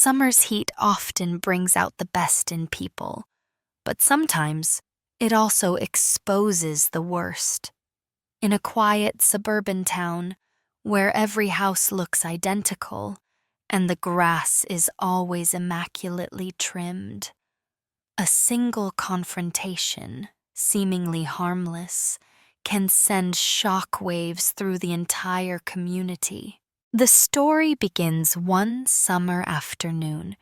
Summer's heat often brings out the best in people, but sometimes it also exposes the worst. In a quiet suburban town, where every house looks identical and the grass is always immaculately trimmed, a single confrontation, seemingly harmless, can send shockwaves through the entire community. The story begins one summer afternoon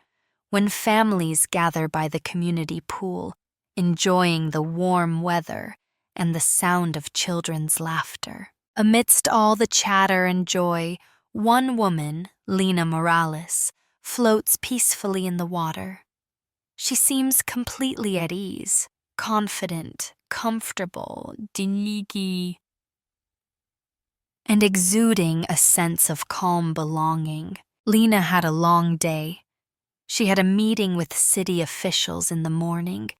when families gather by the community pool, enjoying the warm weather and the sound of children's laughter. Amidst all the chatter and joy, one woman, Lena Morales, floats peacefully in the water. She seems completely at ease, confident, comfortable, dingy, and exuding a sense of calm belonging. Lena had a long day. She had a meeting with city officials in the morning,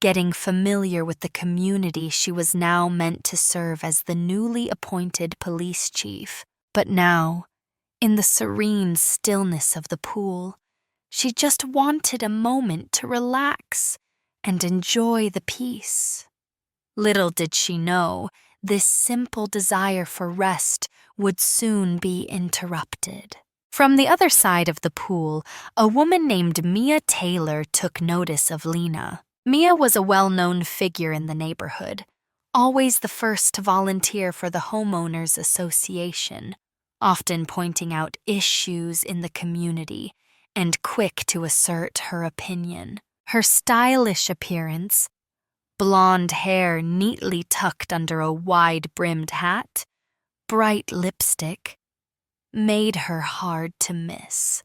getting familiar with the community she was now meant to serve as the newly appointed police chief. But now, in the serene stillness of the pool, she just wanted a moment to relax and enjoy the peace. Little did she know, this simple desire for rest would soon be interrupted. From the other side of the pool, a woman named Mia Taylor took notice of Lena. Mia was a well-known figure in the neighborhood, always the first to volunteer for the homeowners association, often pointing out issues in the community and quick to assert her opinion. Her stylish appearance, blonde hair neatly tucked under a wide-brimmed hat, bright lipstick, made her hard to miss.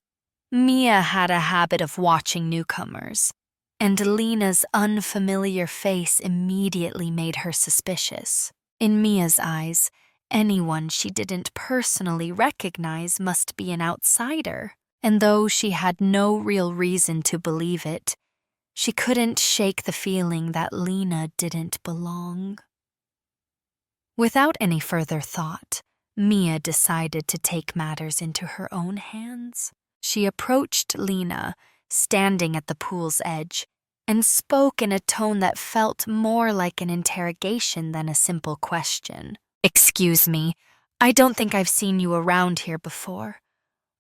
Mia had a habit of watching newcomers, and Lena's unfamiliar face immediately made her suspicious. In Mia's eyes, anyone she didn't personally recognize must be an outsider, and though she had no real reason to believe it, she couldn't shake the feeling that Lena didn't belong. Without any further thought, Mia decided to take matters into her own hands. She approached Lena, standing at the pool's edge, and spoke in a tone that felt more like an interrogation than a simple question. "Excuse me, I don't think I've seen you around here before.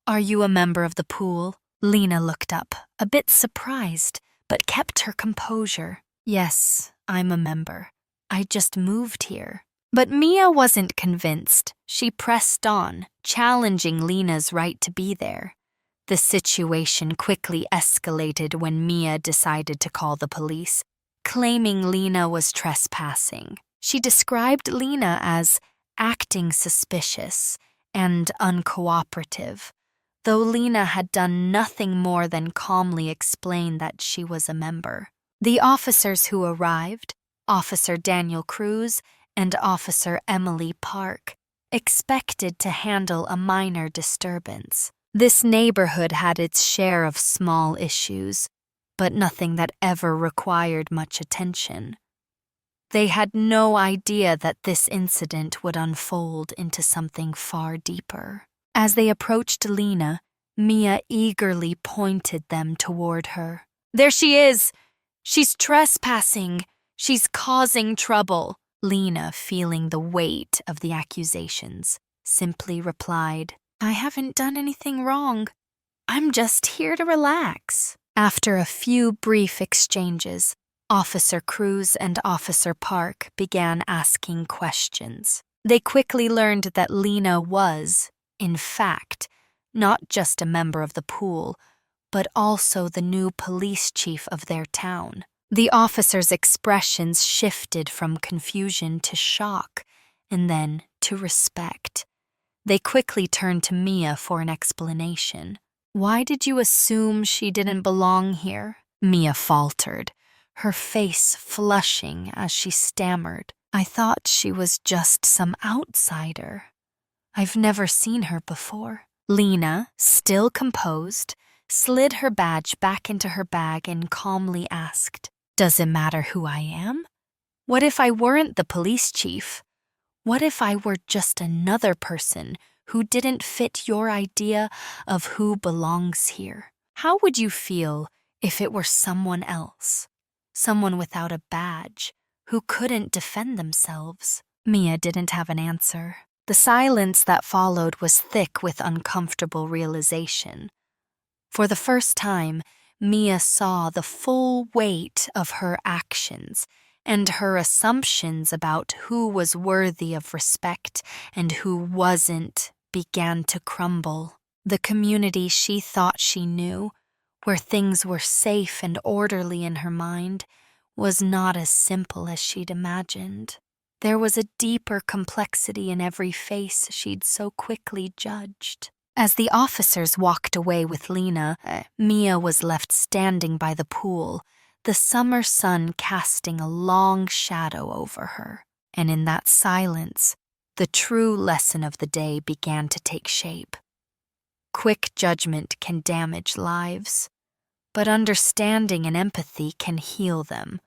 Are you a member of the pool?" Lena looked up, a bit surprised, but kept her composure. "Yes, I'm a member. I just moved here." But Mia wasn't convinced. She pressed on, challenging Lena's right to be there. The situation quickly escalated when Mia decided to call the police, claiming Lena was trespassing. She described Lena as acting suspicious and uncooperative, though Lena had done nothing more than calmly explain that she was a member. The officers who arrived, Officer Daniel Cruz and Officer Emily Park, expected to handle a minor disturbance. This neighborhood had its share of small issues, but nothing that ever required much attention. They had no idea that this incident would unfold into something far deeper. As they approached Lena, Mia eagerly pointed them toward her. "There she is! She's trespassing! She's causing trouble!" Lena, feeling the weight of the accusations, simply replied, "I haven't done anything wrong. I'm just here to relax." After a few brief exchanges, Officer Cruz and Officer Park began asking questions. They quickly learned that Lena was, in fact, not just a member of the pool, but also the new police chief of their town. The officers' expressions shifted from confusion to shock, and then to respect. They quickly turned to Mia for an explanation. "Why did you assume she didn't belong here?" Mia faltered, her face flushing as she stammered. "I thought she was just some outsider. I've never seen her before." Lena, still composed, slid her badge back into her bag and calmly asked, "Does it matter who I am? What if I weren't the police chief? What if I were just another person who didn't fit your idea of who belongs here?" How would you feel if it were someone else? Someone without a badge, who couldn't defend themselves? Mia didn't have an answer. The silence that followed was thick with uncomfortable realization. For the first time, Mia saw the full weight of her actions, and her assumptions about who was worthy of respect and who wasn't began to crumble. The community she thought she knew, where things were safe and orderly in her mind, was not as simple as she'd imagined. There was a deeper complexity in every face she'd so quickly judged. As the officers walked away with Lena, Mia was left standing by the pool, the summer sun casting a long shadow over her. And in that silence, the true lesson of the day began to take shape. Quick judgment can damage lives, but understanding and empathy can heal them.